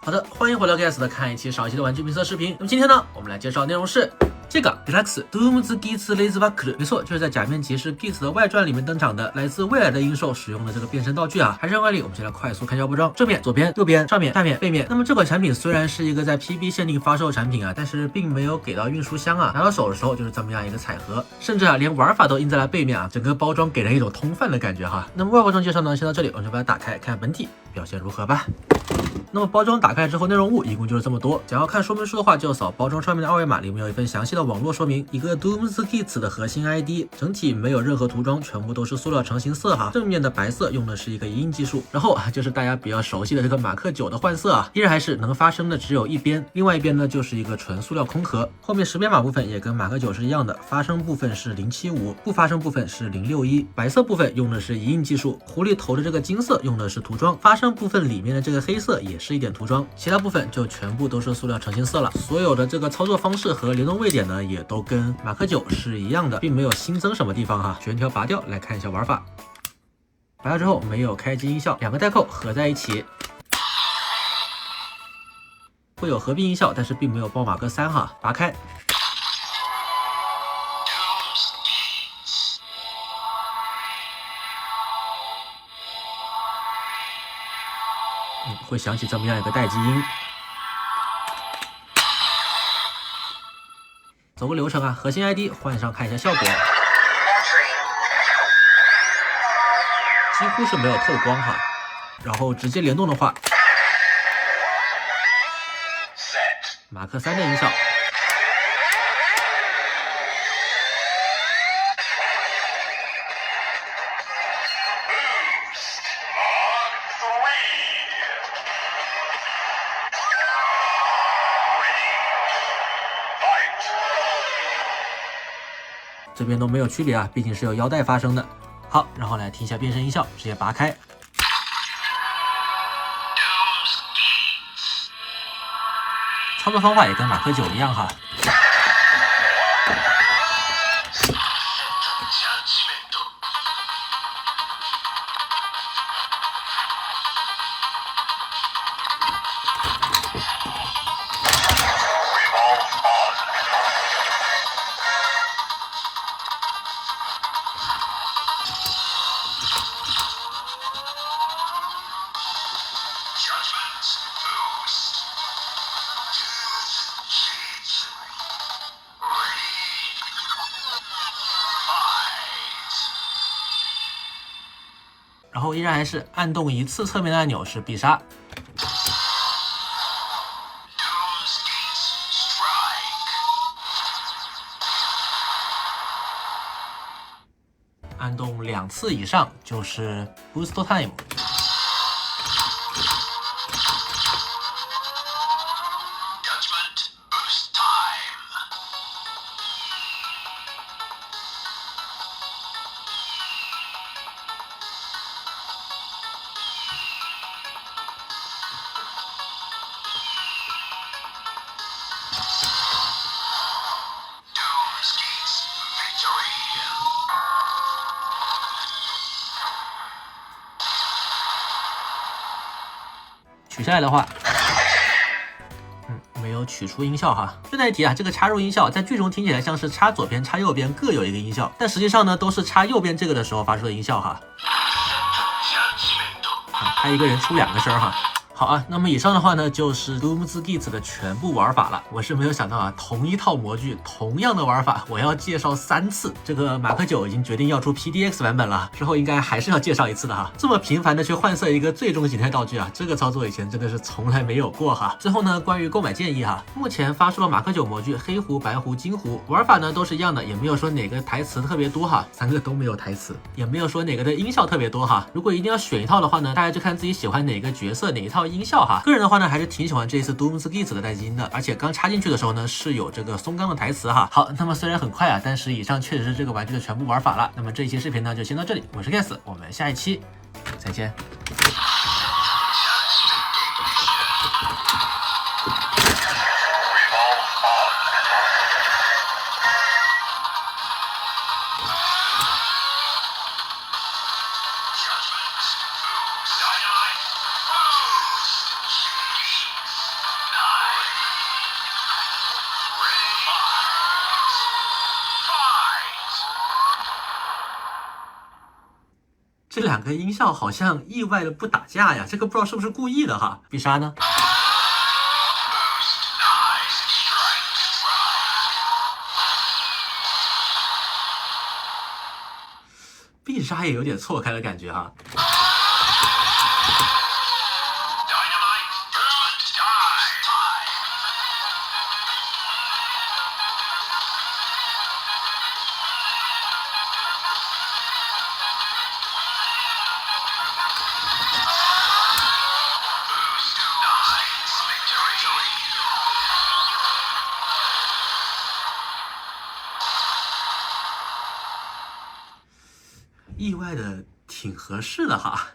好的，欢迎回来 Guess 的看一期少一期的玩具评测视频。那么今天呢，我们来介绍内容是这个 Deluxe Doom's Geats Laser Buckle， 没错，就是在假面骑士 Geats 的外传里面登场的来自未来的鹰兽使用的这个变身道具啊。还是惯例，我们先来快速看一下包装，正面、左边、右边、上面、下面、背面。那么这款产品虽然是一个在 PB 限定发售产品啊，但是并没有给到运输箱啊，拿到手的时候就是这么样一个彩盒，甚至啊连玩法都印在了背面啊，整个包装给人一种通贩的感觉哈。那么外包装介绍呢，先到这里，我们就把它打开看本体表现如何吧。那么包装打开之后，内容物一共就是这么多。想要看说明书的话，就扫包装上面的二维码，里面有一份详细的网络说明，一个 Doom's Geats 的核心 ID， 整体没有任何涂装，全部都是塑料成型色哈。正面的白色用的是一个银印技术，然后就是大家比较熟悉的这个马克9的换色啊，依然还是能发声的只有一边，另外一边呢就是一个纯塑料空壳。后面识别码部分也跟马克9是一样的，发声部分是075，不发声部分是061。白色部分用的是银印技术，狐狸头的这个金色用的是涂装，发声部分里面的这个黑色也是一点涂装，其他部分就全部都是塑料成型色了。所有的这个操作方式和联动位点呢，也都跟马克9是一样的，并没有新增什么地方哈。全条拔掉来看一下玩法。拔掉之后没有开机音效，两个带扣合在一起，会有合并音效，但是并没有爆马哥3哈。拔开。会响起这么样一个待机音。走个流程啊，核心 ID 换上看一下效果，几乎是没有透光哈。然后直接联动的话，马克3的音效。这边都没有区别啊，毕竟是有腰带发声的。好，然后来听一下变身音效，直接拔开。操作方法也跟马克9一样哈。然后依然还是按动一次侧面的按钮是必杀，按动2次以上就是 Boost Time。取下来的话，没有取出音效哈。顺带一提啊，这个插入音效在剧中听起来像是插左边、插右边各有一个音效，但实际上呢都是插右边这个的时候发出的音效哈。他一个人出2个声哈。好啊，那么以上的话呢，就是 Doom's Geats 的全部玩法了。我是没有想到啊，同一套模具，同样的玩法，我要介绍3次。这个马克9已经决定要出 PDX 版本了，之后应该还是要介绍一次的哈。这么频繁的去换色一个最终形态道具啊，这个操作以前真的是从来没有过哈。最后呢，关于购买建议哈，目前发售了马克9模具黑狐、白狐、金狐，玩法呢都是一样的，也没有说哪个台词特别多哈，3个都没有台词，也没有说哪个的音效特别多哈。如果一定要选一套的话呢，大家就看自己喜欢哪个角色哪一套音效哈。个人的话呢，还是挺喜欢这一次 Doom's Geats 的待机音的，而且刚插进去的时候呢，是有这个松冈的台词哈。好，那么虽然很快啊，但是以上确实是这个玩具的全部玩法了。那么这一期视频呢，就先到这里，我是 Guess， 我们下一期再见。这两个音效好像意外的不打架呀，这个不知道是不是故意的哈。必杀呢？必杀也有点错开的感觉哈。意外的挺合适的哈。